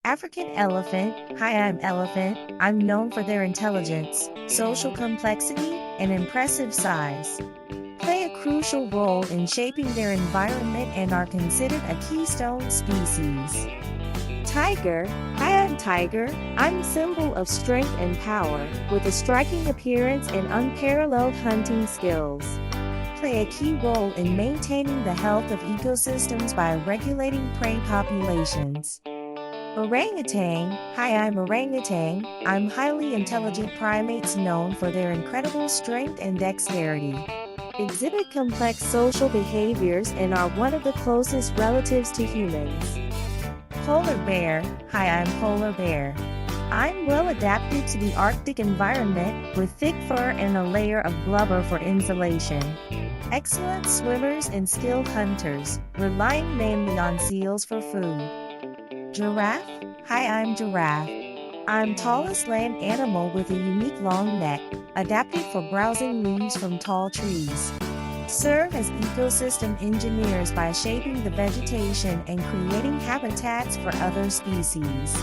African elephant. Hi, I'm elephant. I'm known for their intelligence, social complexity, and impressive size. Play a crucial role in shaping their environment and are considered a keystone species. Tiger. Hi, I'm tiger. I'm a symbol of strength and power, with a striking appearance and unparalleled hunting skills. Play a key role in maintaining the health of ecosystems by regulating prey populations. Orangutan. Hi, I'm orangutan. I'm highly intelligent primates known for their incredible strength and dexterity. Exhibit complex social behaviors and are one of the closest relatives to humans. Polar bear. Hi, I'm polar bear. I'm well adapted to the Arctic environment with thick fur and a layer of blubber for insulation. Excellent swimmers and skilled hunters, relying mainly on seals for food. Giraffe. Hi, I'm giraffe. I'm tallest land animal with a unique long neck, adapted for browsing leaves from tall trees. Serve as ecosystem engineers by shaping the vegetation and creating habitats for other species.